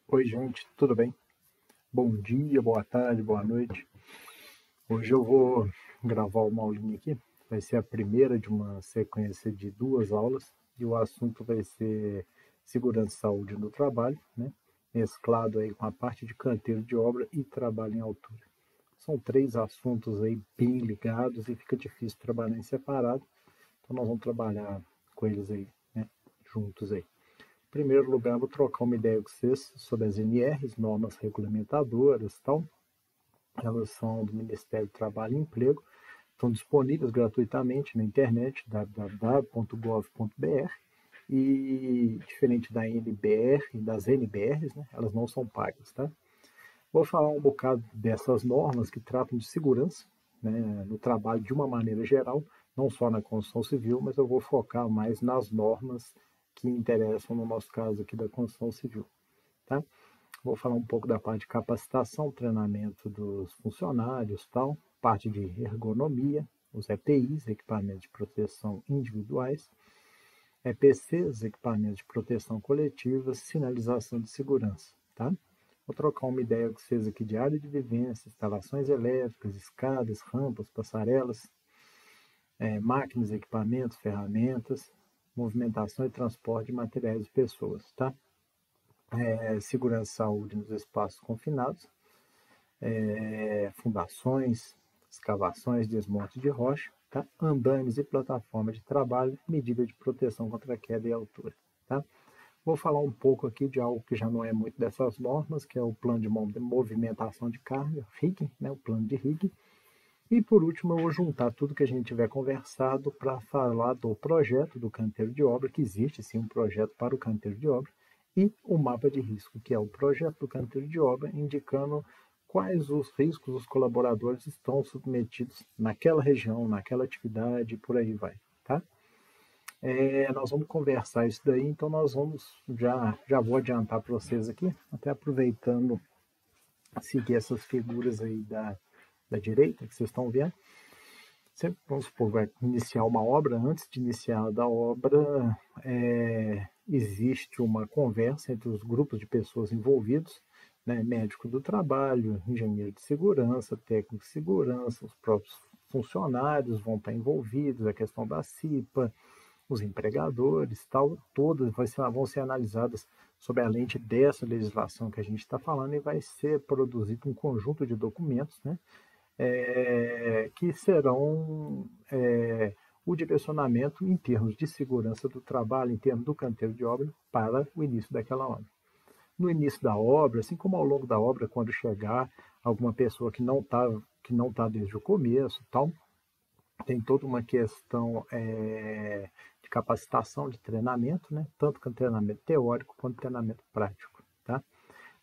Oi, gente, tudo bem? Bom dia, boa tarde, boa noite. Hoje eu vou gravar uma aulinha aqui. Vai ser a primeira de uma sequência de duas aulas e o assunto vai ser segurança e saúde no trabalho, né? Mesclado aí com a parte de canteiro de obra e trabalho em altura. São três assuntos aí bem ligados e fica difícil trabalhar em separado, então nós vamos trabalhar com eles aí, né? Juntos aí. Em primeiro lugar, vou trocar uma ideia com vocês sobre as NRs, normas regulamentadoras e tal. Elas são do Ministério do Trabalho e Emprego, estão disponíveis gratuitamente na internet, www.gov.br, e diferente da NBR e das NBRs, né, elas não são pagas, tá? Vou falar um bocado dessas normas que tratam de segurança, né, no trabalho de uma maneira geral, não só na construção civil, mas eu vou focar mais nas normas que interessam no nosso caso aqui da construção civil, tá? Vou falar um pouco da parte de capacitação, treinamento dos funcionários, tal, parte de ergonomia, os EPIs, equipamentos de proteção individuais, EPCs, equipamentos de proteção coletiva, sinalização de segurança, tá? Vou trocar uma ideia com vocês aqui de área de vivência, instalações elétricas, escadas, rampas, passarelas, máquinas, equipamentos, ferramentas, movimentação e transporte de materiais e pessoas, tá? Segurança e saúde nos espaços confinados, fundações, escavações, desmonte de rocha, tá? Andames e plataformas de trabalho, medida de proteção contra queda e altura, tá? Vou falar um pouco aqui de algo que já não é muito dessas normas, que é o plano de movimentação de carga, RIG, né? O plano de RIG. E por último, eu vou juntar tudo que a gente tiver conversado para falar do projeto do canteiro de obra, que existe sim um projeto para o canteiro de obra, e o mapa de risco, que é o projeto do canteiro de obra, indicando quais os riscos os colaboradores estão submetidos naquela região, naquela atividade, e por aí vai, tá? Nós vamos conversar isso daí, então nós vamos, já vou adiantar para vocês aqui, até aproveitando, seguir essas figuras aí da direita, que vocês estão vendo. Sempre, vamos supor, vai iniciar uma obra, antes de iniciar da obra, existe uma conversa entre os grupos de pessoas envolvidos, né, médico do trabalho, engenheiro de segurança, técnico de segurança, os próprios funcionários vão estar envolvidos, a questão da CIPA, os empregadores, tal, todas vão ser analisadas sob a lente dessa legislação que a gente está falando e vai ser produzido um conjunto de documentos, né, que serão o direcionamento em termos de segurança do trabalho, em termos do canteiro de obra, para o início daquela obra. No início da obra, assim como ao longo da obra, quando chegar alguma pessoa que não tá desde o começo, tal, tem toda uma questão de capacitação, de treinamento, né? Tanto treinamento teórico quanto treinamento prático, tá?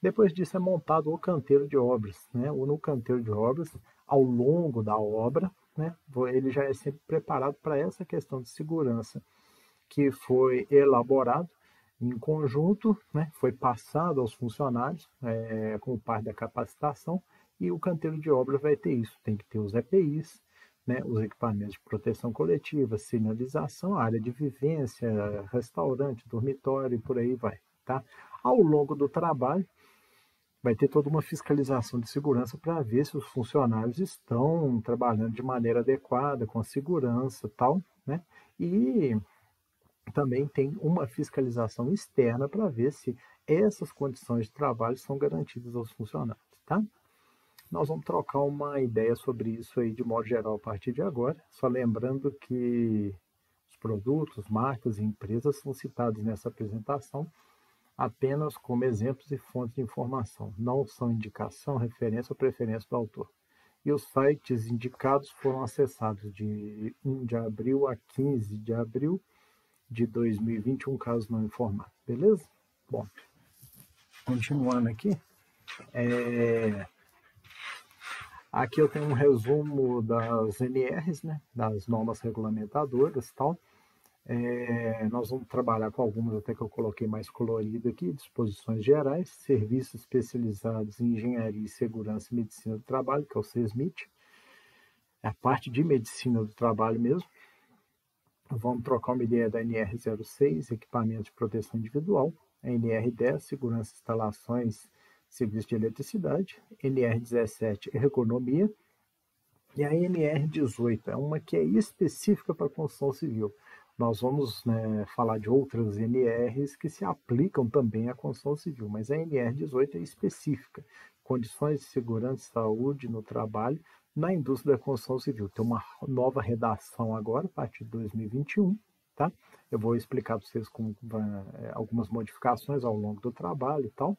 Depois disso é montado o canteiro de obras, né? No canteiro de obras, ao longo da obra, né? Ele já é sempre preparado para essa questão de segurança, que foi elaborado em conjunto, né? Foi passado aos funcionários como parte da capacitação, e o canteiro de obras vai ter isso, tem que ter os EPIs, né, os equipamentos de proteção coletiva, sinalização, área de vivência, restaurante, dormitório e por aí vai, tá? Ao longo do trabalho, vai ter toda uma fiscalização de segurança para ver se os funcionários estão trabalhando de maneira adequada, com segurança e tal, né? E também tem uma fiscalização externa para ver se essas condições de trabalho são garantidas aos funcionários, tá? Nós vamos trocar uma ideia sobre isso aí de modo geral a partir de agora, só lembrando que os produtos, marcas e empresas são citados nessa apresentação apenas como exemplos e fontes de informação, não são indicação, referência ou preferência do autor. E os sites indicados foram acessados de 1 de abril a 15 de abril de 2021, caso não informado, beleza? Bom, continuando aqui, aqui eu tenho um resumo das NRs, né, das normas regulamentadoras e tal. Nós vamos trabalhar com algumas até que eu coloquei mais colorido aqui, disposições gerais, serviços especializados em engenharia e segurança e medicina do trabalho, que é o SESMIT, é a parte de medicina do trabalho mesmo. Vamos trocar uma ideia da NR06, equipamento de proteção individual, a NR10, segurança de instalações, serviço de eletricidade, NR17, ergonomia, e a NR18 é uma que é específica para a construção civil. Nós vamos, né, falar de outras NRs que se aplicam também à construção civil, mas a NR18 é específica. Condições de segurança e saúde no trabalho na indústria da construção civil. Tem uma nova redação agora, a partir de 2021, tá? Eu vou explicar para vocês algumas modificações ao longo do trabalho e tal.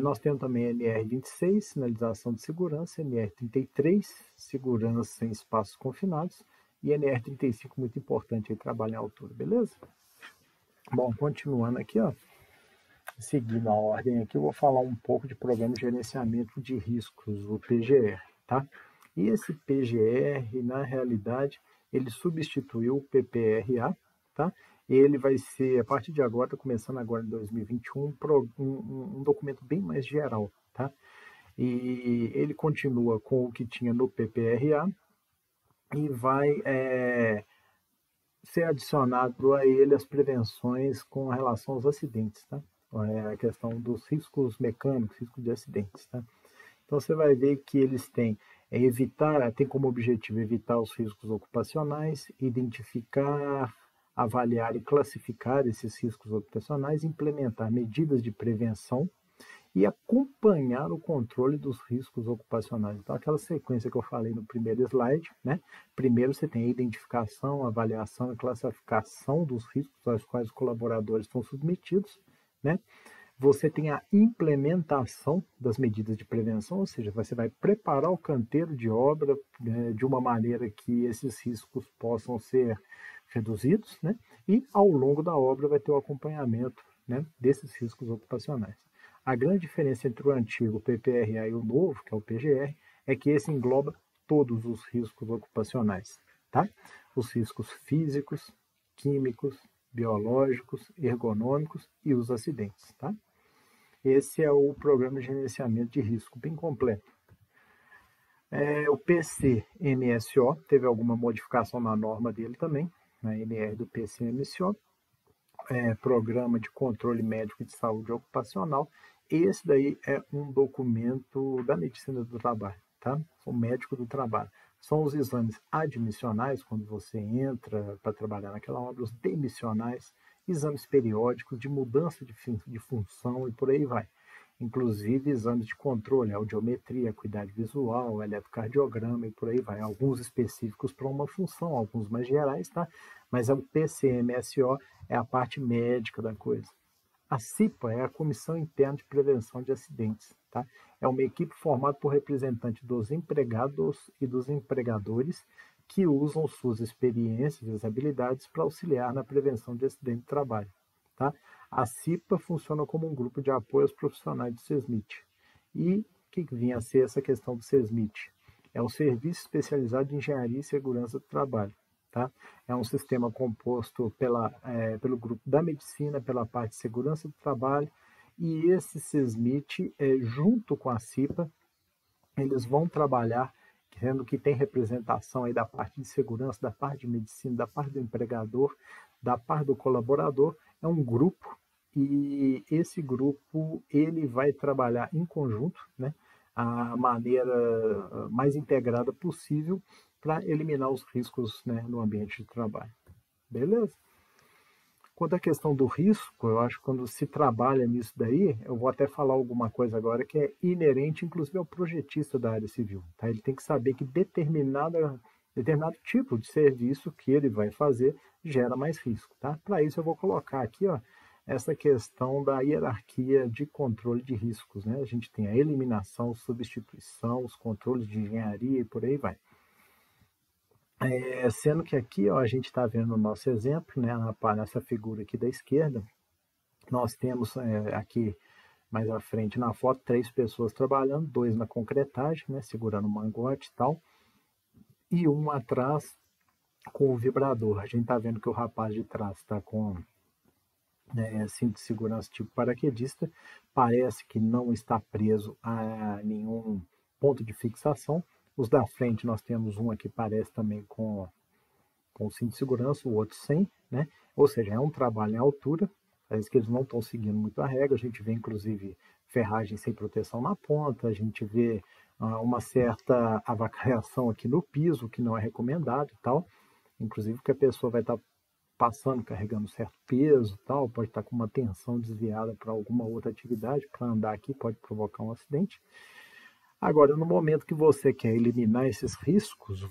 Nós temos também NR26, sinalização de segurança, NR33, segurança em espaços confinados, e NR35, muito importante, aí, trabalho em altura, beleza? Bom, continuando aqui, ó, seguindo a ordem aqui, eu vou falar um pouco de programa de gerenciamento de riscos, o PGR, tá? E esse PGR, na realidade, ele substituiu o PPRA, tá? Ele vai ser, a partir de agora, começando agora em 2021, um documento bem mais geral, tá? E ele continua com o que tinha no PPRA e vai ser adicionado a ele as prevenções com relação aos acidentes, tá? A questão dos riscos mecânicos, risco de acidentes, tá? Então você vai ver que eles têm tem como objetivo evitar os riscos ocupacionais, identificar, avaliar e classificar esses riscos ocupacionais, implementar medidas de prevenção e acompanhar o controle dos riscos ocupacionais. Então, aquela sequência que eu falei no primeiro slide, né? Primeiro você tem a identificação, avaliação e classificação dos riscos aos quais os colaboradores estão submetidos, né? Você tem a implementação das medidas de prevenção, ou seja, você vai preparar o canteiro de obra, né, de uma maneira que esses riscos possam ser reduzidos, né? E ao longo da obra vai ter o acompanhamento, né, desses riscos ocupacionais. A grande diferença entre o antigo PPRA e o novo, que é o PGR, é que esse engloba todos os riscos ocupacionais, tá? Os riscos físicos, químicos, biológicos, ergonômicos e os acidentes, tá? Esse é o programa de gerenciamento de risco bem completo. O PCMSO teve alguma modificação na norma dele também, na NR do PCMSO, Programa de Controle Médico de Saúde Ocupacional. Esse daí é um documento da medicina do trabalho, tá? O médico do trabalho. São os exames admissionais, quando você entra para trabalhar naquela obra, os demissionais, exames periódicos de mudança de função e por aí vai. Inclusive exames de controle, audiometria, acuidade visual, eletrocardiograma e por aí vai. Alguns específicos para uma função, alguns mais gerais, tá? Mas o PCMSO é a parte médica da coisa. A CIPA é a Comissão Interna de Prevenção de Acidentes, tá? É uma equipe formada por representantes dos empregados e dos empregadores que usam suas experiências e habilidades para auxiliar na prevenção de acidente de trabalho, tá? A CIPA funciona como um grupo de apoio aos profissionais do SESMIT. E o que vinha a ser essa questão do SESMIT? É o Serviço Especializado de Engenharia e Segurança do Trabalho. Tá? É um sistema composto pelo grupo da medicina, pela parte de segurança do trabalho, e esse SESMIT, junto com a CIPA, eles vão trabalhar, sendo que tem representação aí da parte de segurança, da parte de medicina, da parte do empregador, da parte do colaborador. É um grupo, e esse grupo ele vai trabalhar em conjunto, né, a maneira mais integrada possível para eliminar os riscos, né, no ambiente de trabalho. Beleza? Quanto à questão do risco, eu acho que quando se trabalha nisso daí, eu vou até falar alguma coisa agora que é inerente, inclusive, ao projetista da área civil. Tá? Ele tem que saber que determinado tipo de serviço que ele vai fazer gera mais risco. Tá? Para isso, eu vou colocar aqui, ó, essa questão da hierarquia de controle de riscos. Né? A gente tem a eliminação, substituição, os controles de engenharia e por aí vai. Sendo que aqui, ó, a gente está vendo o nosso exemplo, né, nessa figura aqui da esquerda, nós temos aqui mais à frente na foto 3 pessoas trabalhando, 2 na concretagem, né, segurando o mangote e tal, e um atrás com o vibrador. A gente está vendo que o rapaz de trás está com cinto de segurança tipo paraquedista, parece que não está preso a nenhum ponto de fixação. Os da frente nós temos um aqui parece também com cinto de segurança, o outro sem, né? Ou seja, é um trabalho em altura, Parece que eles não estão seguindo muito a regra. A gente vê, inclusive, ferragem sem proteção na ponta, a gente vê uma certa avacalhação aqui no piso, que não é recomendado e tal. Inclusive que a pessoa vai estar passando, carregando certo peso e tal, pode estar com uma tensão desviada para alguma outra atividade, para andar aqui pode provocar um acidente. Agora, no momento que você quer eliminar esses riscos,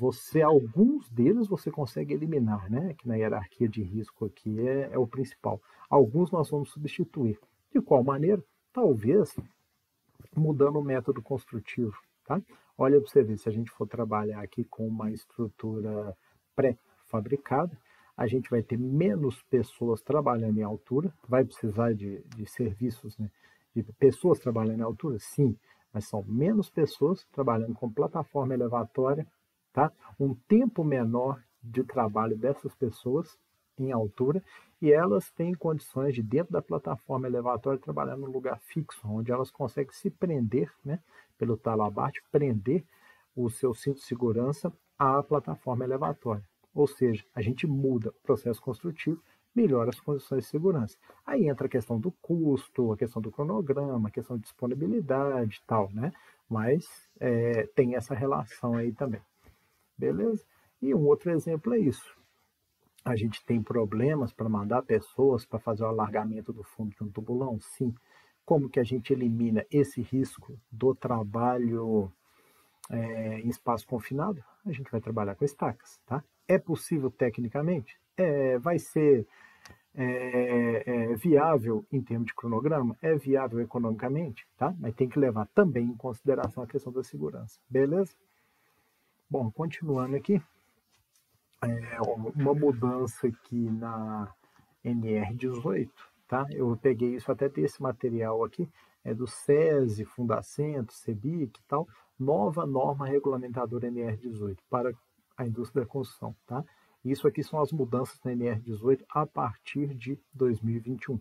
alguns deles você consegue eliminar, né? Que na hierarquia de risco aqui é o principal. Alguns nós vamos substituir. De qual maneira? Talvez mudando o método construtivo, tá? Olha para você ver, se a gente for trabalhar aqui com uma estrutura pré-fabricada, a gente vai ter menos pessoas trabalhando em altura, vai precisar de serviços, né? De pessoas trabalhando em altura? Sim, mas são menos pessoas trabalhando com plataforma elevatória, tá? Um tempo menor de trabalho dessas pessoas em altura e elas têm condições de, dentro da plataforma elevatória, trabalhar num lugar fixo, onde elas conseguem se prender, né, pelo talo abaixo, prender o seu cinto de segurança à plataforma elevatória. Ou seja, a gente muda o processo construtivo, melhora as condições de segurança. Aí entra a questão do custo, a questão do cronograma, a questão de disponibilidade e tal, né? Mas tem essa relação aí também. Beleza? E um outro exemplo é isso. A gente tem problemas para mandar pessoas para fazer o alargamento do fundo de um tubulão? Sim. Como que a gente elimina esse risco do trabalho em espaço confinado? A gente vai trabalhar com estacas, tá? É possível tecnicamente? Vai ser viável em termos de cronograma? É viável economicamente, tá? Mas tem que levar também em consideração a questão da segurança, beleza? Bom, continuando aqui, uma mudança aqui na NR18, tá? Eu peguei isso até desse material aqui, do SESI, Fundacentro, CEBIC e tal, nova norma regulamentadora NR18 para a indústria da construção, tá? Isso aqui são as mudanças na NR18 a partir de 2021.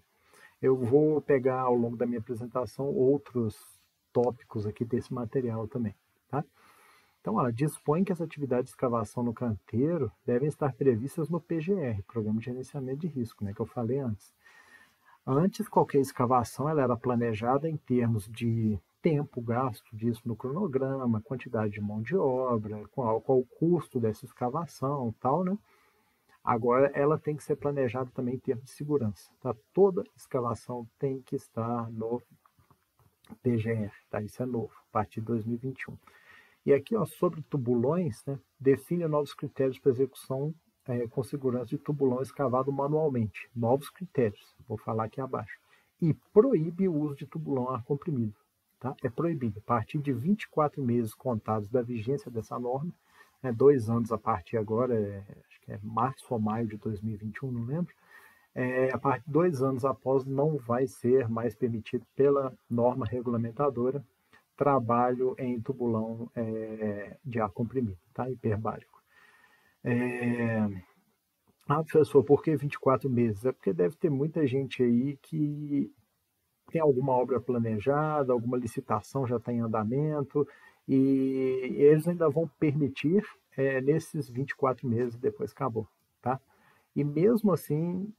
Eu vou pegar ao longo da minha apresentação outros tópicos aqui desse material também, tá? Então, ela dispõe que as atividades de escavação no canteiro devem estar previstas no PGR, Programa de Gerenciamento de Risco, né, que eu falei antes. Antes, qualquer escavação ela era planejada em termos de tempo gasto disso no cronograma, quantidade de mão de obra, qual o custo dessa escavação, tal, né? Agora, ela tem que ser planejada também em termos de segurança. Tá? Toda escavação tem que estar no PGR, tá? Isso é novo, a partir de 2021. E aqui, ó, sobre tubulões, né, define novos critérios para execução com segurança de tubulão escavado manualmente. Novos critérios, vou falar aqui abaixo. E proíbe o uso de tubulão a ar comprimido. Tá? É proibido. A partir de 24 meses contados da vigência dessa norma, 2 anos a partir agora, acho que é março ou maio de 2021, não lembro, a partir de 2 anos após não vai ser mais permitido pela norma regulamentadora trabalho em tubulão de ar comprimido, tá? Hiperbárico. Professor, por que 24 meses? É porque deve ter muita gente aí que tem alguma obra planejada, alguma licitação já está em andamento, e eles ainda vão permitir nesses 24 meses, depois acabou, tá? E mesmo assim,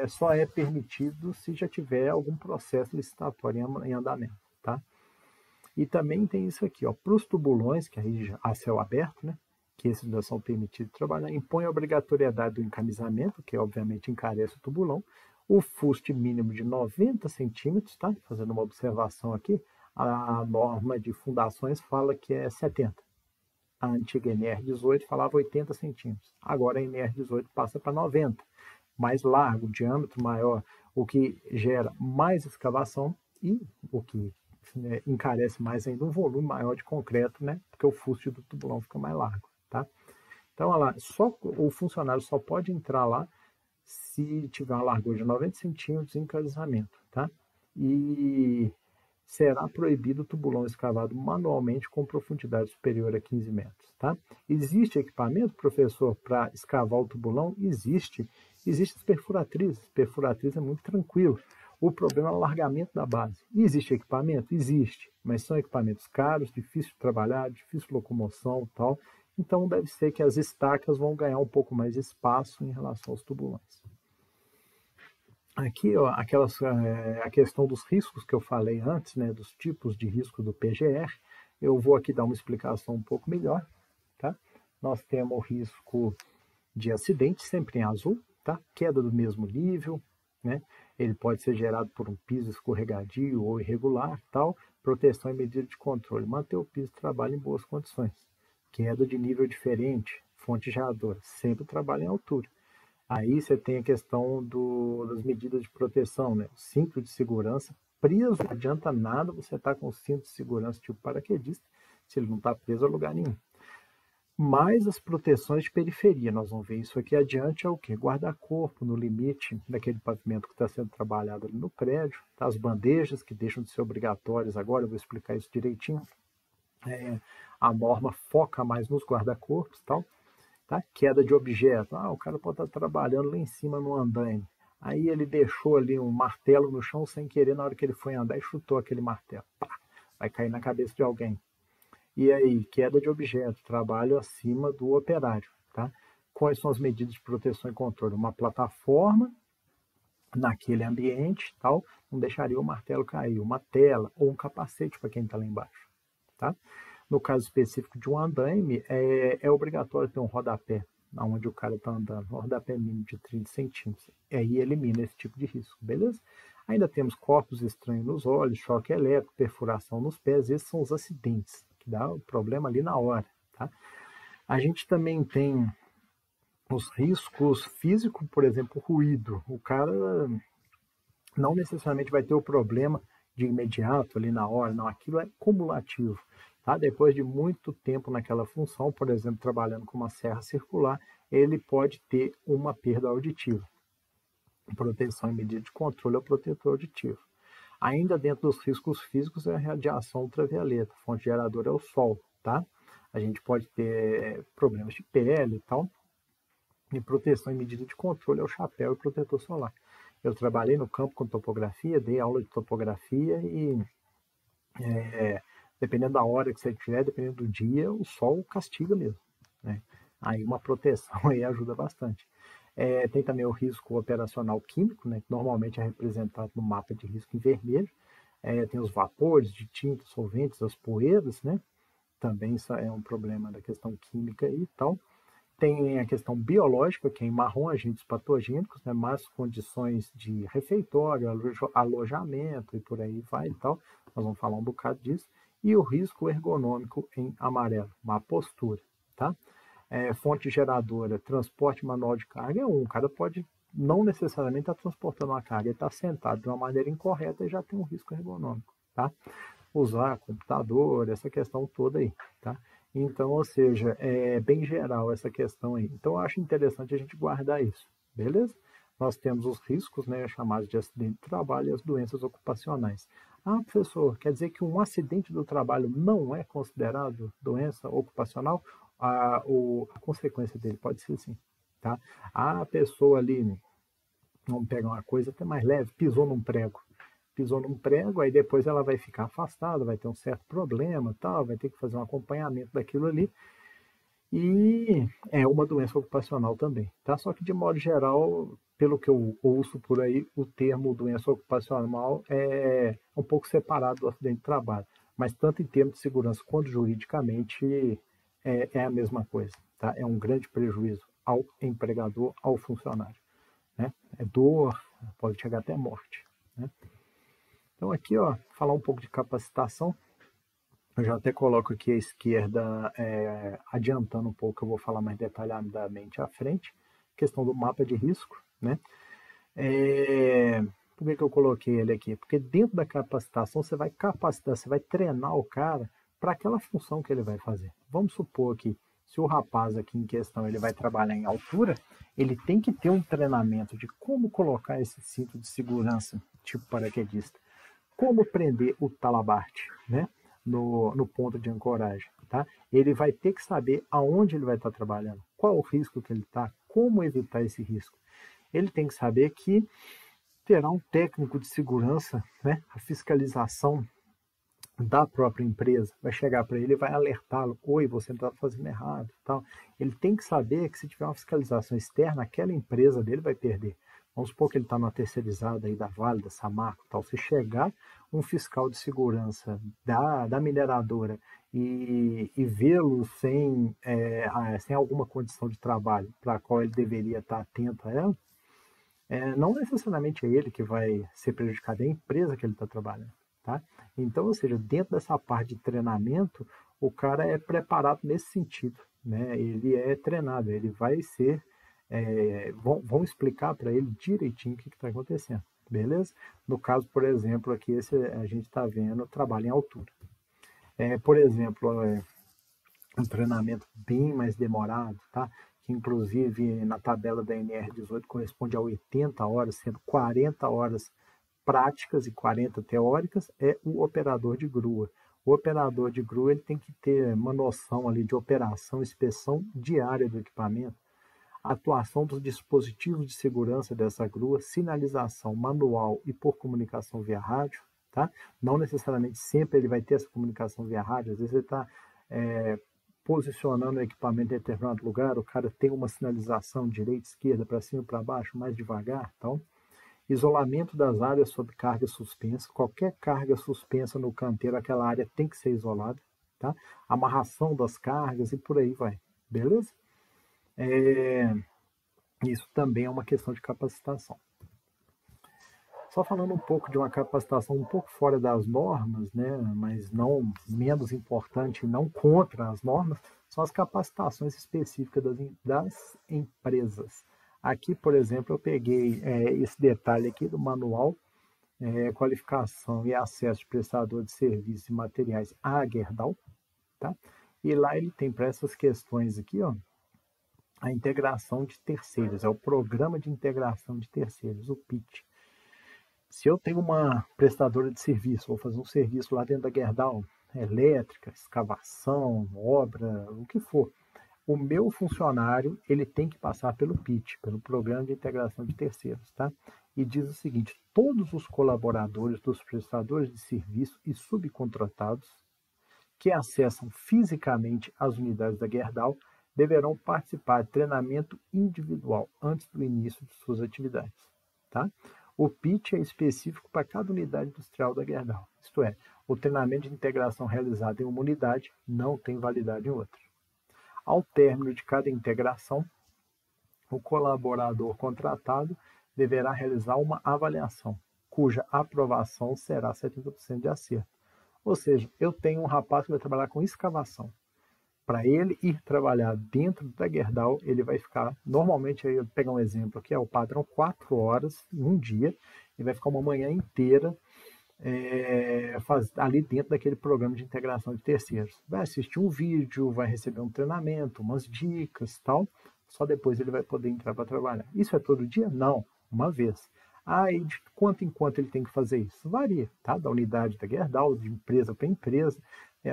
só é permitido se já tiver algum processo licitatório em andamento, tá? E também tem isso aqui, para os tubulões, que aí a céu aberto, né? Que esses já são permitidos de trabalhar, impõe a obrigatoriedade do encamisamento, que obviamente encarece o tubulão, o fuste mínimo de 90 centímetros, tá? Fazendo uma observação aqui, a norma de fundações fala que é 70. A antiga NR18 falava 80 centímetros. Agora a NR18 passa para 90. Mais largo, diâmetro maior, o que gera mais escavação e o que encarece mais ainda um volume maior de concreto, né? Porque o fuste do tubulão fica mais largo, tá? Então, olha lá, o funcionário só pode entrar lá se tiver uma largura de 90 centímetros em encamisamento, tá? E será proibido o tubulão escavado manualmente com profundidade superior a 15 metros, tá? Existe equipamento, professor, para escavar o tubulão? Existe. Existem as perfuratrizes. Perfuratriz é muito tranquilo. O problema é o alargamento da base. Existe equipamento? Existe, mas são equipamentos caros, difícil de trabalhar, difícil de locomoção e tal. Então, deve ser que as estacas vão ganhar um pouco mais de espaço em relação aos tubulões. Aqui, ó, a questão dos riscos que eu falei antes, né, dos tipos de risco do PGR, eu vou aqui dar uma explicação um pouco melhor, tá? Nós temos o risco de acidente, sempre em azul, tá? Queda do mesmo nível, né? Ele pode ser gerado por um piso escorregadio ou irregular, tal. Proteção e medida de controle, manter o piso de trabalho em boas condições. Queda de nível diferente, fonte geradora, sempre trabalha em altura. Aí você tem a questão das medidas de proteção, né? O cinto de segurança preso, não adianta nada você estar com o cinto de segurança tipo paraquedista, se ele não está preso a lugar nenhum. Mais as proteções de periferia, nós vamos ver isso aqui adiante, é o que? Guarda-corpo no limite daquele pavimento que está sendo trabalhado ali no prédio, tá? As bandejas que deixam de ser obrigatórias agora, eu vou explicar isso direitinho. A norma foca mais nos guarda-corpos, tal. Tá? Queda de objeto. O cara pode estar trabalhando lá em cima no andaime. Aí ele deixou ali um martelo no chão sem querer, na hora que ele foi andar e chutou aquele martelo. Pá, vai cair na cabeça de alguém. E aí, queda de objeto, trabalho acima do operário. Tá? Quais são as medidas de proteção e controle? Uma plataforma naquele ambiente, tal, não deixaria o martelo cair. Uma tela ou um capacete para quem está lá embaixo. Tá? No caso específico de um andaime, é obrigatório ter um rodapé, onde o cara está andando, um rodapé mínimo de 30 centímetros. E aí elimina esse tipo de risco, beleza? Ainda temos corpos estranhos nos olhos, choque elétrico, perfuração nos pés, esses são os acidentes, que dá o problema ali na hora, tá? A gente também tem os riscos físicos, por exemplo, ruído. O cara não necessariamente vai ter o problema de imediato ali na hora, não, aquilo é cumulativo. Tá? Depois de muito tempo naquela função, por exemplo, trabalhando com uma serra circular, ele pode ter uma perda auditiva. Proteção e medida de controle é o protetor auditivo. Ainda dentro dos riscos físicos é a radiação ultravioleta, a fonte geradora é o sol, tá? A gente pode ter problemas de pele e tal, e proteção e medida de controle é o chapéu e o protetor solar. Eu trabalhei no campo com topografia, dei aula de topografia e dependendo da hora que você tiver, dependendo do dia, o sol castiga mesmo, né? Aí uma proteção aí ajuda bastante. Tem também o risco operacional químico, né, que normalmente é representado no mapa de risco em vermelho. Tem os vapores de tinta, solventes, as poeiras, né? Também isso é um problema da questão química e tal. Tem a questão biológica, que é em marrom, agentes patogênicos, né, más condições de refeitório, alojamento e por aí vai e tal. Nós vamos falar um bocado disso. E o risco ergonômico em amarelo, má postura, tá? Fonte geradora, transporte manual de carga é um. O cara pode não necessariamente estar transportando uma carga, ele está sentado de uma maneira incorreta e já tem um risco ergonômico, tá? Usar computador, essa questão toda aí, tá? Então, ou seja, é bem geral essa questão aí. Então, eu acho interessante a gente guardar isso, beleza? Nós temos os riscos, né, chamados de acidente de trabalho e as doenças ocupacionais. Professor, quer dizer que um acidente do trabalho não é considerado doença ocupacional? A consequência dele pode ser sim, tá? A pessoa ali, vamos pegar uma coisa até mais leve, pisou num prego, aí depois ela vai ficar afastada, vai ter um certo problema, tal, vai ter que fazer um acompanhamento daquilo ali, e é uma doença ocupacional também, tá? Só que de modo geral, pelo que eu ouço por aí, o termo doença ocupacional é um pouco separado do acidente de trabalho, mas tanto em termos de segurança quanto juridicamente é a mesma coisa, tá? É um grande prejuízo ao empregador, ao funcionário, né? É dor, pode chegar até morte, né? Então aqui, ó, falar um pouco de capacitação. Eu já até coloco aqui à esquerda, adiantando um pouco, eu vou falar mais detalhadamente à frente, questão do mapa de risco, né? Por que eu coloquei ele aqui? Porque dentro da capacitação você vai capacitar, você vai treinar o cara para aquela função que ele vai fazer. Vamos supor que se o rapaz aqui em questão ele vai trabalhar em altura, ele tem que ter um treinamento de como colocar esse cinto de segurança, tipo paraquedista, como prender o talabarte, né, no ponto de ancoragem, tá? Ele vai ter que saber aonde ele vai estar trabalhando, qual o risco que ele está, como evitar esse risco. Ele tem que saber que terá um técnico de segurança, né, a fiscalização da própria empresa vai chegar para ele e vai alertá-lo: oi, você está fazendo errado, tal. Ele tem que saber que se tiver uma fiscalização externa, aquela empresa dele vai perder, Vamos supor que ele está numa terceirizada aí da Vale, da Samarco, tal. Se chegar um fiscal de segurança da mineradora e vê-lo sem alguma condição de trabalho para a qual ele deveria estar atento a ela, não necessariamente é ele que vai ser prejudicado, é a empresa que ele está trabalhando, tá? Então, ou seja, dentro dessa parte de treinamento, o cara é preparado nesse sentido, né? Ele é treinado, ele vai ser, vão explicar para ele direitinho o que está acontecendo, beleza? No caso, por exemplo, aqui a gente está vendo trabalho em altura. Por exemplo, um treinamento bem mais demorado, tá? Que inclusive na tabela da NR18 corresponde a 80 horas, sendo 40 horas práticas e 40 teóricas, é o operador de grua. O operador de grua ele tem que ter uma noção ali de operação, inspeção diária do equipamento, atuação dos dispositivos de segurança dessa grua, sinalização manual e por comunicação via rádio, tá? Não necessariamente sempre ele vai ter essa comunicação via rádio, às vezes ele está posicionando o equipamento em determinado lugar, o cara tem uma sinalização direita, esquerda, para cima, para baixo, mais devagar, então isolamento das áreas sob carga suspensa, qualquer carga suspensa no canteiro, aquela área tem que ser isolada, tá? Amarração das cargas e por aí vai, beleza? Isso também é uma questão de capacitação. Só falando um pouco de uma capacitação um pouco fora das normas, né, mas não menos importante e não contra as normas, são as capacitações específicas das empresas. Aqui, por exemplo, eu peguei esse detalhe aqui do manual, qualificação e acesso de prestador de serviços e materiais à Gerdau, tá? E lá ele tem para essas questões aqui, ó, a integração de terceiros, é o Programa de Integração de Terceiros, o PIT. Se eu tenho uma prestadora de serviço, vou fazer um serviço lá dentro da Gerdau, elétrica, escavação, obra, o que for, o meu funcionário ele tem que passar pelo PIT, pelo Programa de Integração de Terceiros, tá? E diz o seguinte: todos os colaboradores dos prestadores de serviço e subcontratados que acessam fisicamente as unidades da Gerdau deverão participar de treinamento individual antes do início de suas atividades, tá? O PIT é específico para cada unidade industrial da Gerdau, isto é, o treinamento de integração realizado em uma unidade não tem validade em outra. Ao término de cada integração, o colaborador contratado deverá realizar uma avaliação, cuja aprovação será 70% de acerto. Ou seja, eu tenho um rapaz que vai trabalhar com escavação. Para ele ir trabalhar dentro da Gerdau, ele vai ficar, normalmente, aí eu vou pegar um exemplo aqui, é o padrão 4 horas em um dia, e vai ficar uma manhã inteira ali dentro daquele programa de integração de terceiros. Vai assistir um vídeo, vai receber um treinamento, umas dicas, tal, só depois ele vai poder entrar para trabalhar. Isso é todo dia? Não, uma vez. E de quanto em quanto ele tem que fazer isso? Varia, tá? Da unidade da Gerdau, de empresa para empresa,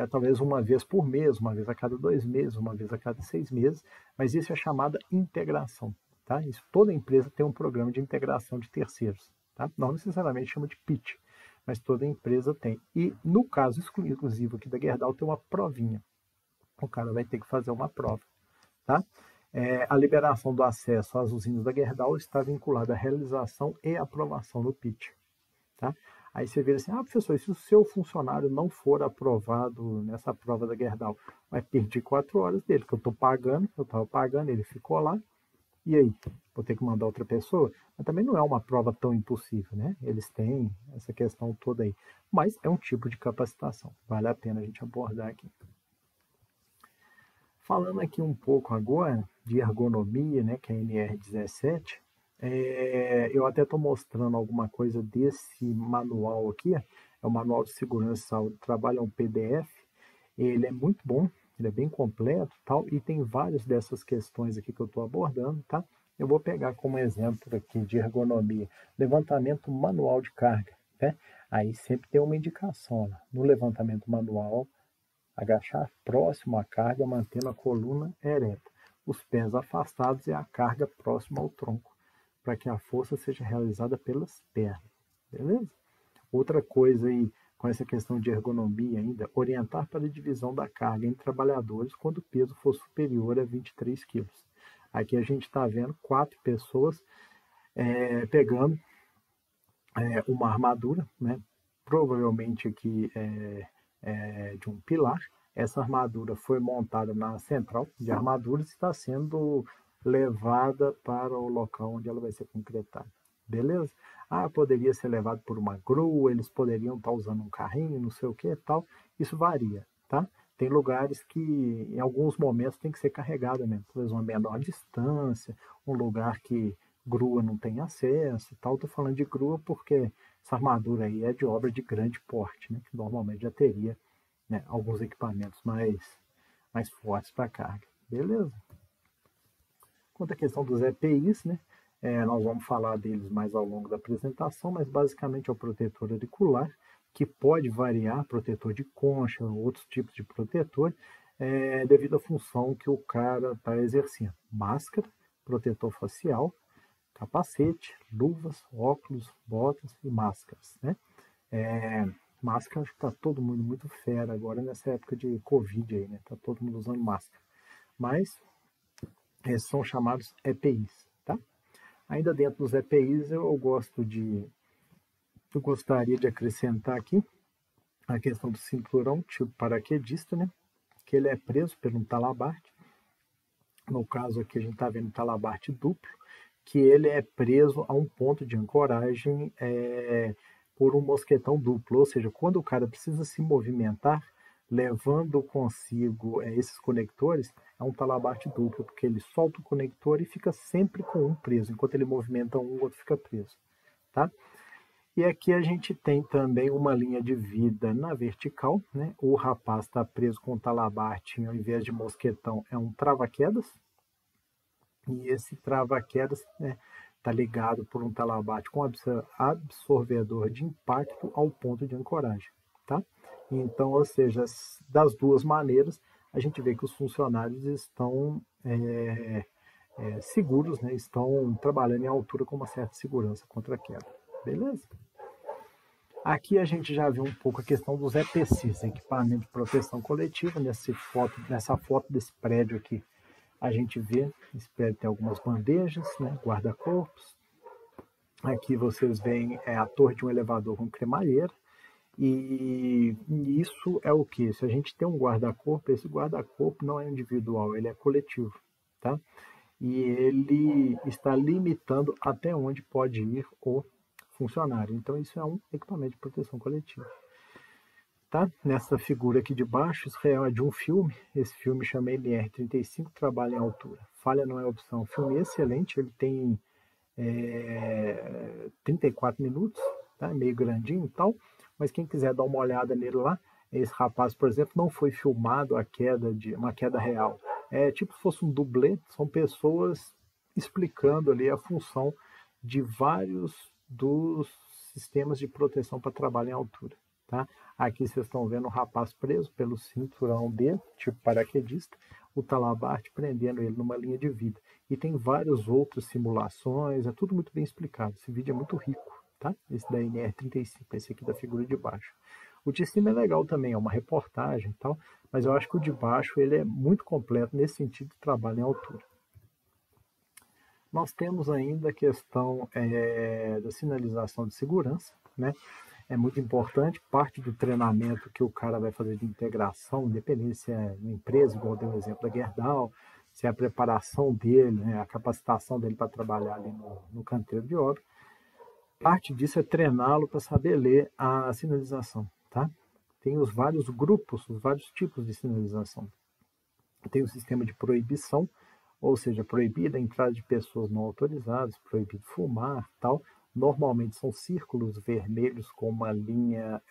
talvez uma vez por mês, uma vez a cada 2 meses, uma vez a cada 6 meses, mas isso é chamada integração, tá? Isso, toda empresa tem um programa de integração de terceiros, tá? Não necessariamente chama de PIT, mas toda empresa tem. E no caso exclusivo aqui da Gerdau tem uma provinha. O cara vai ter que fazer uma prova, tá? A liberação do acesso às usinas da Gerdau está vinculada à realização e aprovação do PIT, tá? Aí você vê assim, professor, e se o seu funcionário não for aprovado nessa prova da Gerdau, vai perder 4 horas dele, que eu estava pagando, ele ficou lá, e aí? Vou ter que mandar outra pessoa? Mas também não é uma prova tão impossível, né? Eles têm essa questão toda aí. Mas é um tipo de capacitação, vale a pena a gente abordar aqui. Falando aqui um pouco agora de ergonomia, né, que é a NR17, eu até estou mostrando alguma coisa desse manual aqui, é o Manual de Segurança e Saúde do Trabalho, é um PDF, ele é muito bom, ele é bem completo, tal, e tem várias dessas questões aqui que eu estou abordando, tá? Eu vou pegar como exemplo aqui de ergonomia, levantamento manual de carga, né? Aí sempre tem uma indicação, né? No levantamento manual, agachar próximo à carga, mantendo a coluna ereta, os pés afastados e a carga próxima ao tronco, para que a força seja realizada pelas pernas, beleza? Outra coisa aí, com essa questão de ergonomia ainda, orientar para a divisão da carga entre trabalhadores quando o peso for superior a 23 quilos. Aqui a gente está vendo 4 pessoas pegando uma armadura, né? Provavelmente aqui de um pilar. Essa armadura foi montada na central de armaduras e está sendo levada para o local onde ela vai ser concretada. Beleza? Poderia ser levado por uma grua, eles poderiam estar usando um carrinho, não sei o que e tal. Isso varia, tá? Tem lugares que, em alguns momentos, tem que ser carregado mesmo, talvez uma menor distância, um lugar que grua não tem acesso e tal. Estou falando de grua porque essa armadura aí é de obra de grande porte, né? Que normalmente já teria, né, alguns equipamentos mais fortes para carga. Beleza? Quanto à questão dos EPIs, né? Nós vamos falar deles mais ao longo da apresentação, mas basicamente é o protetor auricular, que pode variar, protetor de concha, outros tipos de protetor, devido à função que o cara está exercendo. Máscara, protetor facial, capacete, luvas, óculos, botas e máscaras, né? Máscara, acho que está todo mundo muito fera agora nessa época de Covid aí, né? Tá todo mundo usando máscara. Mas esses são chamados EPIs, tá? Ainda dentro dos EPIs eu gostaria de acrescentar aqui a questão do cinturão tipo paraquedista, né? Que ele é preso por um talabarte. No caso aqui a gente está vendo talabarte duplo, que ele é preso a um ponto de ancoragem por um mosquetão duplo, ou seja, quando o cara precisa se movimentar, levando consigo esses conectores, é um talabarte duplo, porque ele solta o conector e fica sempre com um preso, enquanto ele movimenta um, o outro fica preso, tá? E aqui a gente tem também uma linha de vida na vertical, né? O rapaz está preso com o talabarte, ao invés de mosquetão, é um trava-quedas, e esse trava-quedas está ligado por um talabarte com absorvedor de impacto ao ponto de ancoragem, tá? Então, ou seja, das duas maneiras, a gente vê que os funcionários estão seguros, né? Estão trabalhando em altura com uma certa segurança contra a queda. Beleza? Aqui a gente já viu um pouco a questão dos EPCs, equipamento de proteção coletiva. Nessa foto desse prédio aqui, a gente vê, esse prédio tem algumas bandejas, né? Guarda-corpos. Aqui vocês veem a torre de um elevador com cremalheira. E isso é o que? Se a gente tem um guarda-corpo, esse guarda-corpo não é individual, ele é coletivo, tá? E ele está limitando até onde pode ir o funcionário. Então isso é um equipamento de proteção coletiva. Tá? Nessa figura aqui de baixo, isso é de um filme. Esse filme chama NR35, Trabalho em Altura. Falha não é opção. Um filme excelente, ele tem 34 minutos, tá? Meio grandinho e tal, mas quem quiser dar uma olhada nele lá, esse rapaz, por exemplo, não foi filmado uma queda real. É tipo se fosse um dublê, são pessoas explicando ali a função de vários dos sistemas de proteção para trabalho em altura, tá? Aqui vocês estão vendo o rapaz preso pelo cinturão dele, tipo paraquedista, o talabarte prendendo ele numa linha de vida. E tem várias outras simulações, é tudo muito bem explicado. Esse vídeo é muito rico, tá? Esse da NR35, esse aqui da figura de baixo. O de cima é legal também, é uma reportagem e tal, mas eu acho que o de baixo ele é muito completo nesse sentido de trabalho em altura. Nós temos ainda a questão da sinalização de segurança, né? É muito importante, parte do treinamento que o cara vai fazer de integração, independente se é uma empresa, igual deu o exemplo da Gerdau, se é a preparação dele, né, a capacitação dele para trabalhar ali no canteiro de obra. Parte disso é treiná-lo para saber ler a sinalização, tá? Tem os vários grupos, os vários tipos de sinalização. Tem o sistema de proibição, ou seja, proibida a entrada de pessoas não autorizadas, proibido fumar, tal. Normalmente são círculos vermelhos com uma linha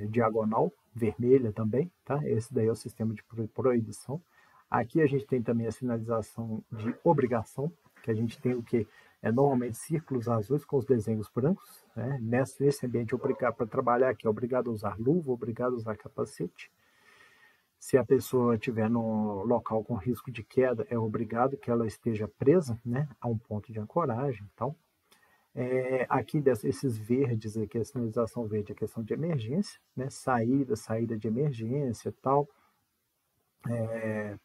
diagonal vermelha também, tá? Esse daí é o sistema de proibição. Aqui a gente tem também a sinalização de obrigação, que a gente tem o que? Normalmente círculos azuis com os desenhos brancos, né? Nesse ambiente obrigado para trabalhar aqui, é obrigado a usar luva, obrigado a usar capacete. Se a pessoa estiver no local com risco de queda, é obrigado que ela esteja presa, né, a um ponto de ancoragem e tal. Aqui, esses verdes aqui, a sinalização verde, a questão de emergência, né, saída de emergência e tal,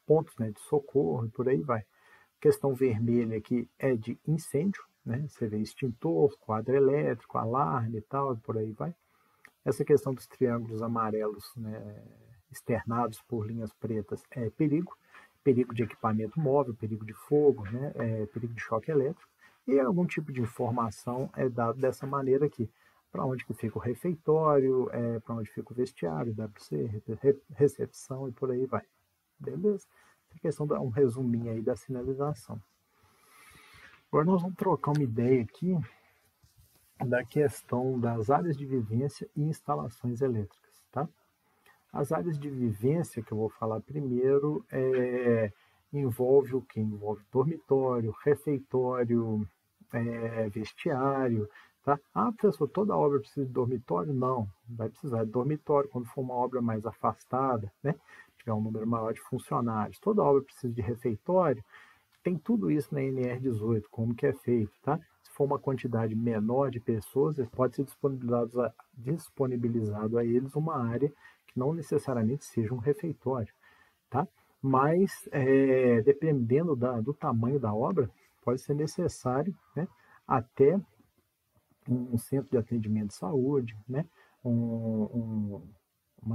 pontos, né, de socorro e por aí vai. Questão vermelha aqui é de incêndio, né? Você vê extintor, quadro elétrico, alarme e tal, e por aí vai. Essa questão dos triângulos amarelos, né, externados por linhas pretas é perigo, perigo de equipamento móvel, perigo de fogo, né, perigo de choque elétrico, e algum tipo de informação é dado dessa maneira aqui. Para onde que fica o refeitório, para onde fica o vestiário, WC, recepção e por aí vai. Beleza? Essa questão dá um resuminho aí da sinalização. Agora nós vamos trocar uma ideia aqui da questão das áreas de vivência e instalações elétricas, tá? As áreas de vivência que eu vou falar primeiro envolve o que? Envolve dormitório, refeitório, vestiário, tá? Ah, professor, toda obra precisa de dormitório? Não, vai precisar de dormitório quando for uma obra mais afastada, né? Tiver um número maior de funcionários. Toda obra precisa de refeitório. Tem tudo isso na NR18, como que é feito, tá? Se for uma quantidade menor de pessoas, pode ser disponibilizado a eles uma área que não necessariamente seja um refeitório, tá? Mas, dependendo do tamanho da obra, pode ser necessário, né, até um centro de atendimento de saúde, né, um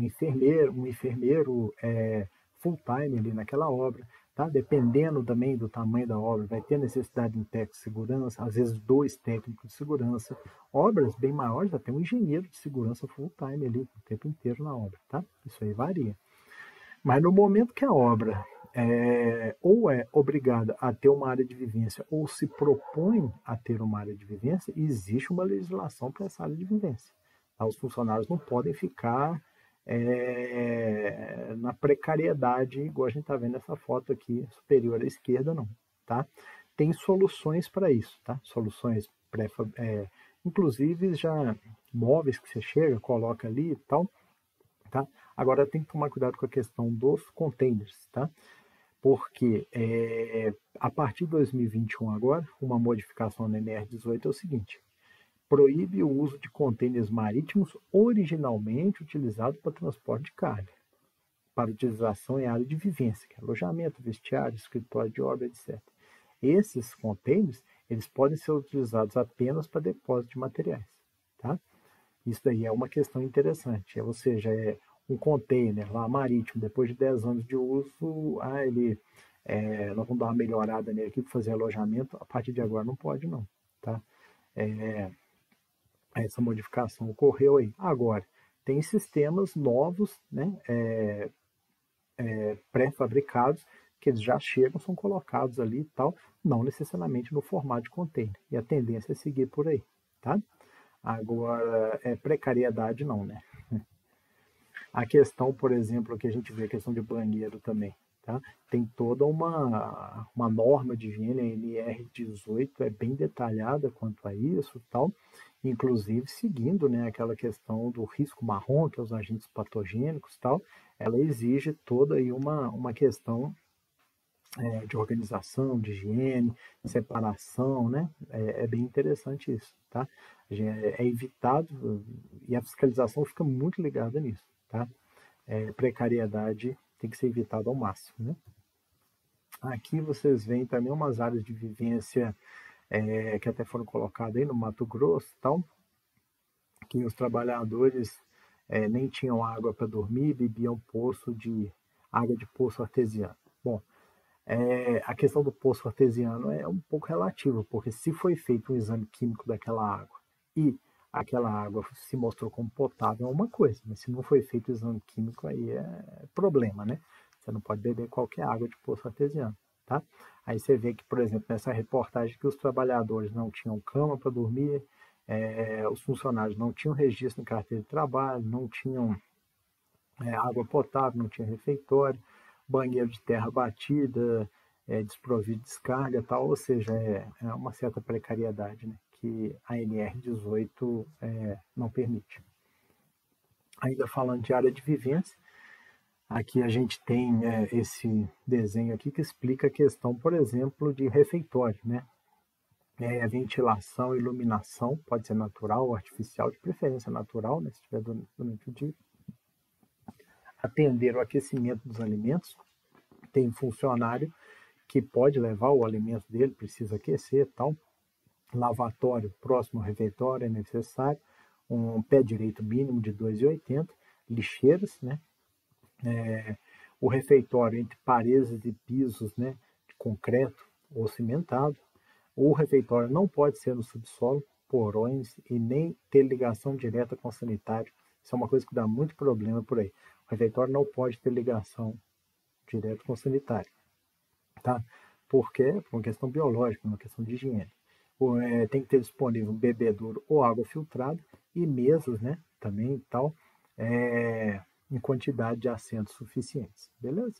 enfermeiro full-time ali naquela obra, tá? Dependendo também do tamanho da obra, vai ter necessidade de um técnico de segurança, às vezes 2 técnicos de segurança. Obras bem maiores, até um engenheiro de segurança full-time ali, o tempo inteiro na obra, tá? Isso aí varia. Mas no momento que a obra ou é obrigada a ter uma área de vivência ou se propõe a ter uma área de vivência, existe uma legislação para essa área de vivência. Tá? Os funcionários não podem ficar na precariedade, igual a gente está vendo nessa foto aqui superior à esquerda, não. Tá? Tem soluções para isso, tá? Soluções inclusive já móveis que você chega, coloca ali e tal. Tá? Agora tem que tomar cuidado com a questão dos containers, tá? Porque a partir de 2021 agora, uma modificação na NR18 é o seguinte: proíbe o uso de contêineres marítimos originalmente utilizados para transporte de carga, para utilização em área de vivência, que é alojamento, vestiário, escritório de obra, etc. Esses contêineres, eles podem ser utilizados apenas para depósito de materiais, tá? Isso daí é uma questão interessante, ou seja, um container lá marítimo, depois de 10 anos de uso, nós vamos dar uma melhorada nele aqui para fazer alojamento, a partir de agora não pode não, tá? Essa modificação ocorreu aí. Agora, tem sistemas novos, né, pré-fabricados, que eles já chegam, são colocados ali e tal, não necessariamente no formato de container, e a tendência é seguir por aí, tá? Agora, precariedade não, né? A questão, por exemplo, que a gente vê, a questão de banheiro também, tá? Tem toda uma norma de higiene, a NR18 é bem detalhada quanto a isso, tal, inclusive seguindo, né, aquela questão do risco marrom, que é os agentes patogênicos, tal, ela exige toda aí uma questão de organização, de higiene, separação, né? É bem interessante isso, tá? É evitado, e a fiscalização fica muito ligada nisso, tá? Precariedade tem que ser evitada ao máximo, né? Aqui vocês veem também umas áreas de vivência que até foram colocadas aí no Mato Grosso e tal, que os trabalhadores nem tinham água para dormir, bebiam água de poço artesiano. Bom, a questão do poço artesiano é um pouco relativa, porque se foi feito um exame químico daquela água e aquela água se mostrou como potável é uma coisa, mas se não foi feito o exame químico aí é problema, né? Você não pode beber qualquer água de poço artesiano, tá? Aí você vê que, por exemplo, nessa reportagem que os trabalhadores não tinham cama para dormir, os funcionários não tinham registro em carteira de trabalho, não tinham água potável, não tinha refeitório, banheiro de terra batida, desprovido de descarga e tal, ou seja, é uma certa precariedade, né, que a NR18 não permite. Ainda falando de área de vivência, aqui a gente tem esse desenho aqui que explica a questão, por exemplo, de refeitório, né? Ventilação, iluminação, pode ser natural ou artificial, de preferência natural, né, se estiver durante o dia. Atender o aquecimento dos alimentos. Tem funcionário que pode levar o alimento dele, precisa aquecer e tal. Lavatório próximo ao refeitório é necessário, um pé direito mínimo de 2,80, lixeiras, né? O refeitório entre paredes e pisos, né, de concreto ou cimentado. O refeitório não pode ser no subsolo, porões e nem ter ligação direta com o sanitário. Isso é uma coisa que dá muito problema por aí. O refeitório não pode ter ligação direta com o sanitário, tá? Porque é uma questão biológica, uma questão de higiene. Tem que ter disponível um bebedouro ou água filtrada e mesas, né, também e tal, em quantidade de assentos suficientes, beleza?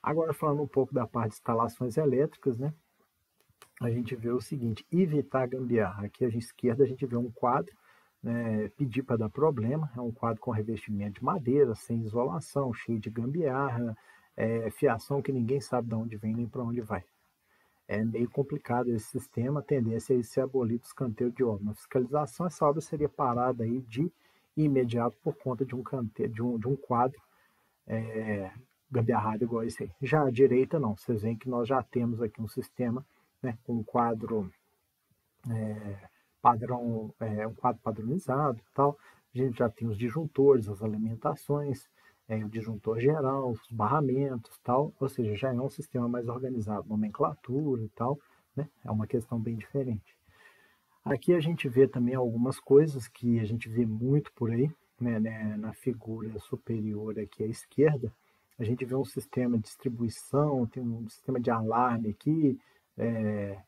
Agora falando um pouco da parte de instalações elétricas, né, a gente vê o seguinte: evitar gambiarra. Aqui à esquerda a gente vê um quadro, né, pedir para dar problema, é um quadro com revestimento de madeira, sem isolação, cheio de gambiarra, fiação que ninguém sabe de onde vem nem para onde vai. É meio complicado esse sistema, a tendência é ser abolido o escanteio de obra. Na fiscalização, essa obra seria parada aí de imediato por conta de um canteiro, de um quadro gambiarrado igual esse aí. Já à direita, não. Vocês veem que nós já temos aqui um sistema, né, com um quadro padrão, um quadro padronizado e tal. A gente já tem os disjuntores, as alimentações, o disjuntor geral, os barramentos e tal, ou seja, já é um sistema mais organizado, nomenclatura e tal, né? É uma questão bem diferente. Aqui a gente vê também algumas coisas que a gente vê muito por aí, né, na figura superior aqui à esquerda, a gente vê um sistema de distribuição, tem um sistema de alarme aqui, é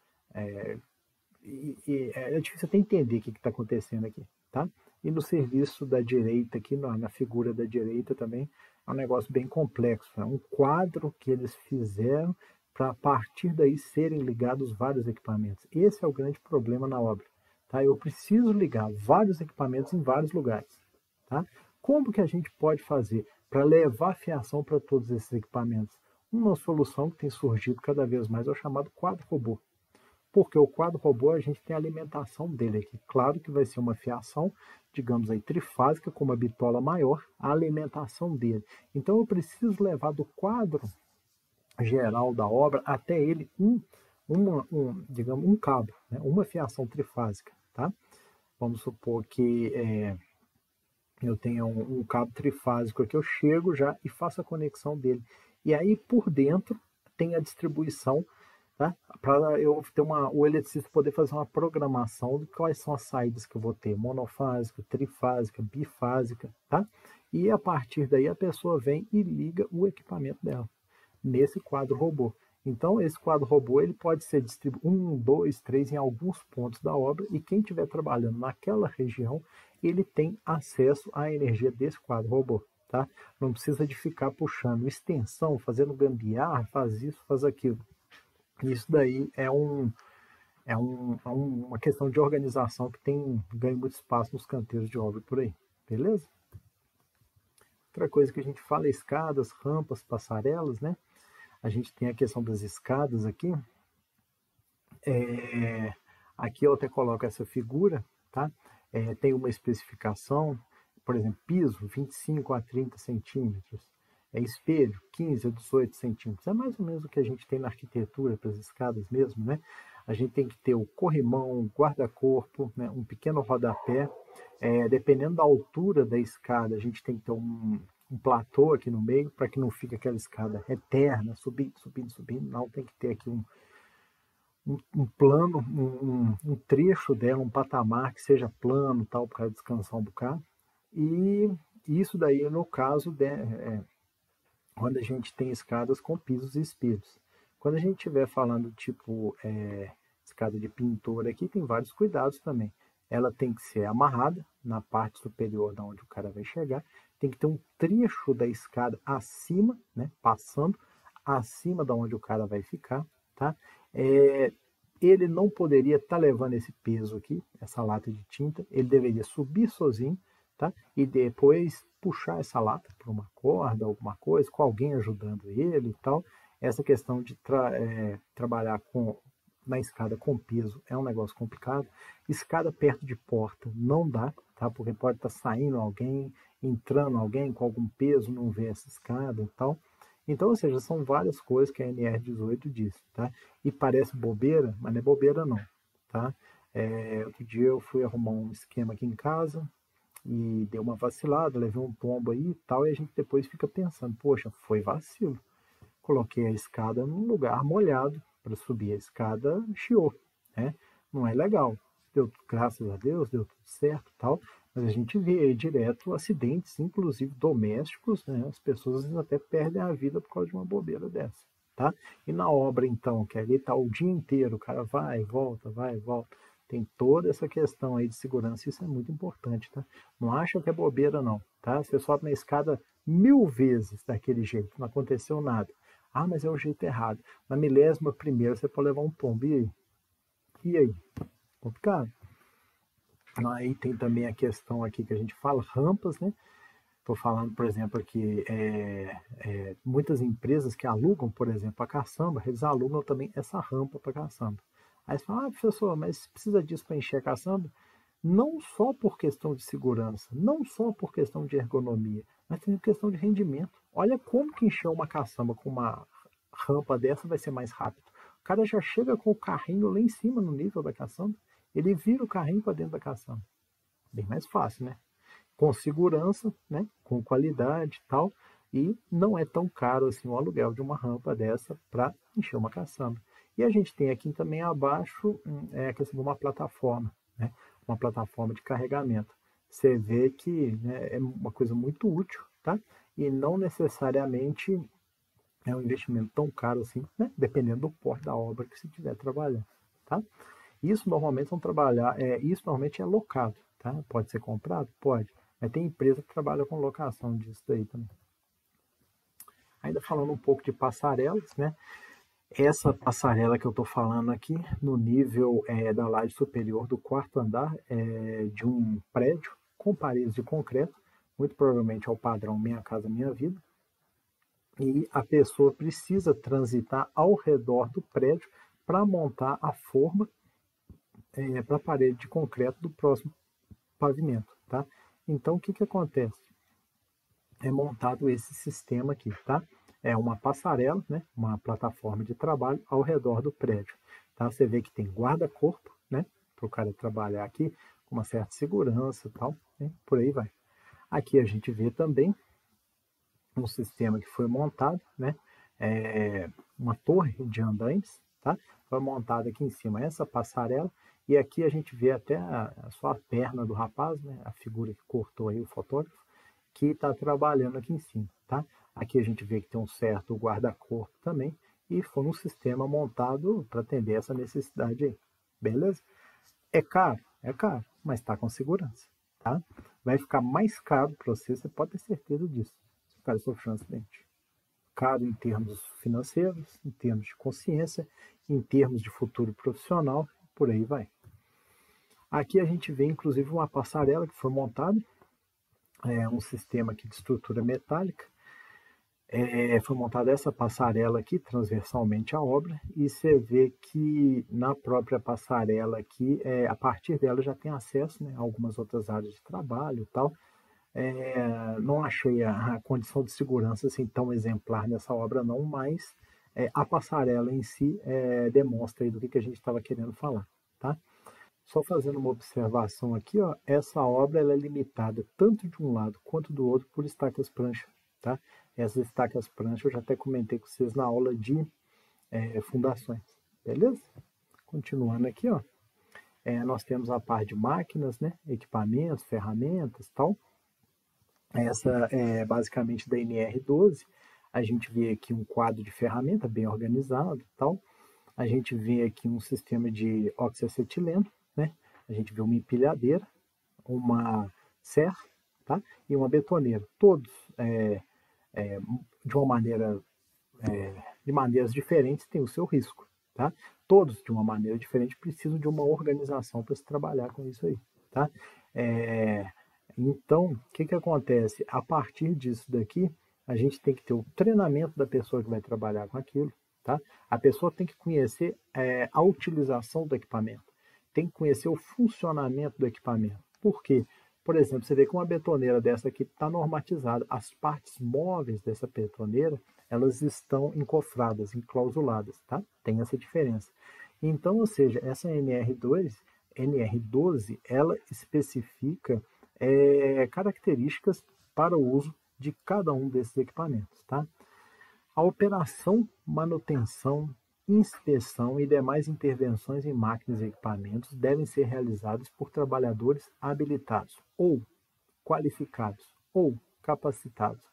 difícil até entender o que está acontecendo aqui, tá? E no serviço da direita, aqui na figura da direita também, é um negócio bem complexo. É um quadro que eles fizeram para, a partir daí, serem ligados vários equipamentos. Esse é o grande problema na obra. Tá? Eu preciso ligar vários equipamentos em vários lugares. Tá? Como que a gente pode fazer para levar fiação para todos esses equipamentos? Uma solução que tem surgido cada vez mais é o chamado quadro robô. Porque o quadro robô, a gente tem a alimentação dele aqui. Claro que vai ser uma fiação, digamos aí, trifásica, com uma bitola maior, a alimentação dele. Então eu preciso levar do quadro geral da obra até ele digamos, um cabo, né? Uma fiação trifásica, tá? Vamos supor que eu tenha um cabo trifásico aqui, eu chego já e faço a conexão dele. E aí por dentro tem a distribuição, tá? Para eu ter o eletricista poder fazer uma programação de quais são as saídas que eu vou ter, monofásica, trifásica, bifásica, tá? E a partir daí a pessoa vem e liga o equipamento dela nesse quadro robô. Então esse quadro robô ele pode ser distribuído 1, 2, 3 em alguns pontos da obra e quem estiver trabalhando naquela região ele tem acesso à energia desse quadro robô. Tá? Não precisa de ficar puxando extensão, fazendo gambiarra, faz isso, faz aquilo. Isso daí é uma questão de organização que tem ganho muito espaço nos canteiros de obra por aí, beleza? Outra coisa que a gente fala é escadas, rampas, passarelas, né? A gente tem a questão das escadas aqui. Aqui eu até coloco essa figura, tá? Tem uma especificação, por exemplo, piso 25 a 30 centímetros, espelho 15 a 18 centímetros. É mais ou menos o que a gente tem na arquitetura para as escadas mesmo, né? A gente tem que ter o corrimão, guarda-corpo, né? Um pequeno rodapé. Dependendo da altura da escada, a gente tem que ter um platô aqui no meio para que não fique aquela escada eterna, subindo, subindo, subindo. Não, tem que ter aqui um plano, um trecho dela, um patamar que seja plano, tal, para descansar um bocado. E isso daí, no caso, quando a gente tem escadas com pisos e espelhos. Quando a gente estiver falando tipo escada de pintor aqui, tem vários cuidados também. Ela tem que ser amarrada na parte superior da onde o cara vai chegar. Tem que ter um trecho da escada acima, né, passando acima da onde o cara vai ficar, tá? Ele não poderia estar levando esse peso aqui, essa lata de tinta. Ele deveria subir sozinho, tá? E depois puxar essa lata por uma corda, alguma coisa, com alguém ajudando ele e tal. Essa questão de trabalhar na escada com peso é um negócio complicado. Escada perto de porta não dá, tá? Porque pode estar saindo alguém, entrando alguém com algum peso, não vê essa escada e tal. Então, ou seja, são várias coisas que a NR18 diz, tá? E parece bobeira, mas não é bobeira não, tá? Outro dia eu fui arrumar um esquema aqui em casa e deu uma vacilada, levei um tombo aí e tal, e a gente depois fica pensando, poxa, foi vacilo. Coloquei a escada num lugar molhado para subir a escada, chiou, né? Não é legal. Deu, graças a Deus, deu tudo certo, tal. Mas a gente vê aí direto acidentes, inclusive domésticos, né? As pessoas às vezes até perdem a vida por causa de uma bobeira dessa, tá? E na obra então, que ali tá o dia inteiro, o cara vai, volta. Tem toda essa questão aí de segurança, isso é muito importante, tá? Não acha que é bobeira não, tá? Você sobe na escada 1000 vezes daquele jeito, não aconteceu nada. Ah, mas é o jeito errado. Na 1000ª você pode levar um tombo. E aí? E aí? Complicado. Aí tem também a questão aqui que a gente fala, rampas, né? Estou falando, por exemplo, aqui, muitas empresas que alugam, por exemplo, a caçamba, eles alugam também essa rampa para caçamba. Aí você fala, ah, professor, mas precisa disso para encher a caçamba? Não só por questão de segurança, não só por questão de ergonomia, mas também por questão de rendimento. Olha como que encher uma caçamba com uma rampa dessa vai ser mais rápido. O cara já chega com o carrinho lá em cima no nível da caçamba, ele vira o carrinho para dentro da caçamba. Bem mais fácil, né? Com segurança, né? Com qualidade e tal. E não é tão caro assim o aluguel de uma rampa dessa para encher uma caçamba. E a gente tem aqui também abaixo a questão de uma plataforma, né? Uma plataforma de carregamento. Você vê que, né, é uma coisa muito útil, tá? E não necessariamente é um investimento tão caro assim, né? Dependendo do porte da obra que você estiver trabalhando, tá? Isso normalmente vão trabalhar, isso normalmente é locado, tá? Pode ser comprado? Pode. Mas tem empresa que trabalha com locação disso daí também. Ainda falando um pouco de passarelas, né? Essa passarela que eu estou falando aqui, no nível da laje superior do quarto andar de um prédio com paredes de concreto, muito provavelmente é o padrão Minha Casa Minha Vida, e a pessoa precisa transitar ao redor do prédio para montar a forma para a parede de concreto do próximo pavimento, tá? Então, o que que acontece? É montado esse sistema aqui, tá? É uma passarela, né? Uma plataforma de trabalho ao redor do prédio, tá? Você vê que tem guarda-corpo, né? Para o cara trabalhar aqui com uma certa segurança e tal, né? Por aí vai. Aqui a gente vê também um sistema que foi montado, né? Uma torre de andaimes, tá? Foi montada aqui em cima essa passarela e aqui a gente vê até só a perna do rapaz, né? A figura que cortou aí o fotógrafo, que está trabalhando aqui em cima, tá? Aqui a gente vê que tem um certo guarda-corpo também e foi um sistema montado para atender essa necessidade aí, beleza? É caro, mas está com segurança, tá? Vai ficar mais caro para você, você pode ter certeza disso, se o cara sofrer um acidente. Caro em termos financeiros, em termos de consciência, em termos de futuro profissional, por aí vai. Aqui a gente vê inclusive uma passarela que foi montada, um sistema aqui de estrutura metálica. Foi montada essa passarela aqui transversalmente à obra e você vê que na própria passarela aqui, a partir dela já tem acesso, né, a algumas outras áreas de trabalho e tal. Não achei a condição de segurança assim tão exemplar nessa obra não, mas a passarela em si demonstra aí do que a gente estava querendo falar, tá? Só fazendo uma observação aqui, ó, essa obra ela é limitada tanto de um lado quanto do outro por estacas prancha, tá? Essas estacas prancha eu já até comentei com vocês na aula de fundações, beleza? Continuando aqui, ó, nós temos a parte de máquinas, né, equipamentos, ferramentas, tal. Essa é basicamente da NR12. A gente vê aqui um quadro de ferramenta bem organizado, tal. A gente vê aqui um sistema de oxiacetileno, né? A gente vê uma empilhadeira, uma serra, tá? E uma betoneira. Todos de uma maneira, de maneiras diferentes têm o seu risco, tá? Todos de uma maneira diferente precisam de uma organização para se trabalhar com isso aí, tá? Então, o que que acontece? A partir disso daqui, a gente tem que ter o treinamento da pessoa que vai trabalhar com aquilo, tá? A pessoa tem que conhecer a utilização do equipamento, tem que conhecer o funcionamento do equipamento. Por quê? Por exemplo, você vê que uma betoneira dessa aqui está normatizada. As partes móveis dessa betoneira, elas estão encofradas, enclausuladas, tá? Tem essa diferença. Então, ou seja, essa NR12, ela especifica características para o uso de cada um desses equipamentos, tá? A operação, manutenção, inspeção e demais intervenções em máquinas e equipamentos devem ser realizadas por trabalhadores habilitados ou qualificados ou capacitados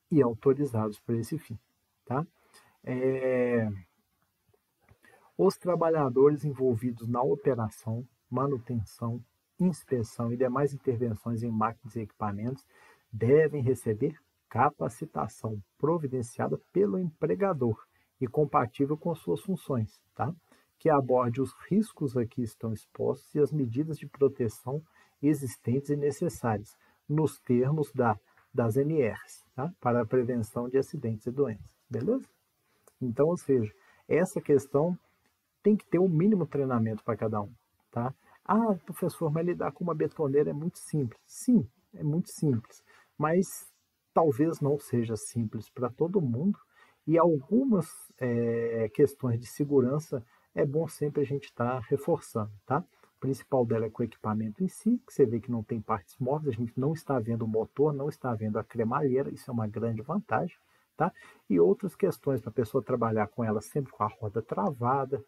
e autorizados para esse fim. Tá? É, Os trabalhadores envolvidos na operação, manutenção, inspeção e demais intervenções em máquinas e equipamentos devem receber capacitação providenciada pelo empregador e compatível com suas funções, tá? Que aborde os riscos a que estão expostos e as medidas de proteção existentes e necessárias, nos termos das NRs, tá? Para a prevenção de acidentes e doenças, beleza? Então, ou seja, essa questão tem que ter um mínimo treinamento para cada um, tá? Ah, professor, mas lidar com uma betoneira é muito simples. Sim, é muito simples, mas talvez não seja simples para todo mundo e algumas questões de segurança é bom sempre a gente estar reforçando, tá? O principal dela é com o equipamento em si, que você vê que não tem partes móveis, a gente não está vendo o motor, não está vendo a cremalheira, isso é uma grande vantagem, tá? E outras questões para a pessoa trabalhar com ela sempre com a roda travada.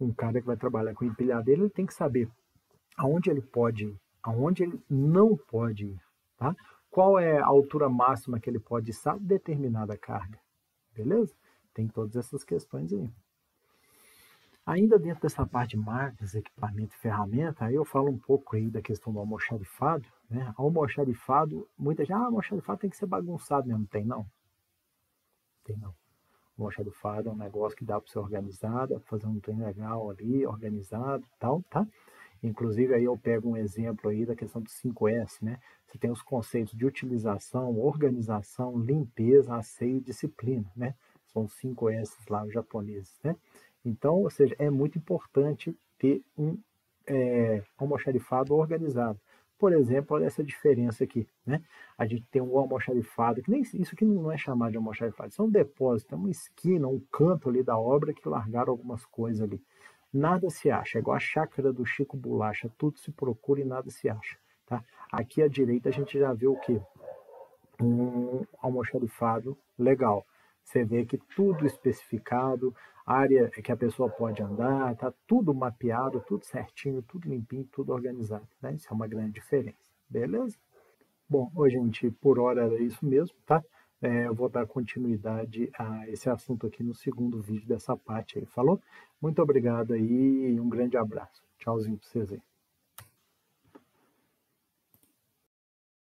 Um cara que vai trabalhar com empilhadeira, ele tem que saber aonde ele pode ir, aonde ele não pode ir, tá? Qual é a altura máxima que ele pode içar determinada carga, beleza? Tem todas essas questões aí. Ainda dentro dessa parte de máquinas, equipamento e ferramenta, aí eu falo um pouco aí da questão do almoxarifado, né? Almoxarifado, muita gente, almoxarifado tem que ser bagunçado mesmo. Tem não? Tem não. Almoxarifado é um negócio que dá para ser organizado, dá para fazer um trem legal ali, organizado e tal, tá? Inclusive, aí eu pego um exemplo aí da questão do 5S, né? Você tem os conceitos de utilização, organização, limpeza, asseio e disciplina, né? São os 5S lá, os japoneses, né? Então, ou seja, é muito importante ter um almoxarifado organizado. Por exemplo, olha essa diferença aqui, né? A gente tem um almoxarifado, que nem isso aqui não é chamado de almoxarifado, isso é um depósito, é uma esquina, um canto ali da obra que largaram algumas coisas ali. Nada se acha, é igual a chácara do Chico Bolacha, tudo se procura e nada se acha, tá? Aqui à direita a gente já vê o quê? Um almoxarifado legal. Você vê que tudo especificado, área que a pessoa pode andar, tá tudo mapeado, tudo certinho, tudo limpinho, tudo organizado, né? Isso é uma grande diferença, beleza? Bom, hoje, gente, por hora era isso mesmo, tá? Eu vou dar continuidade a esse assunto aqui no segundo vídeo dessa parte aí, falou? Muito obrigado aí e um grande abraço. Tchauzinho pra vocês aí.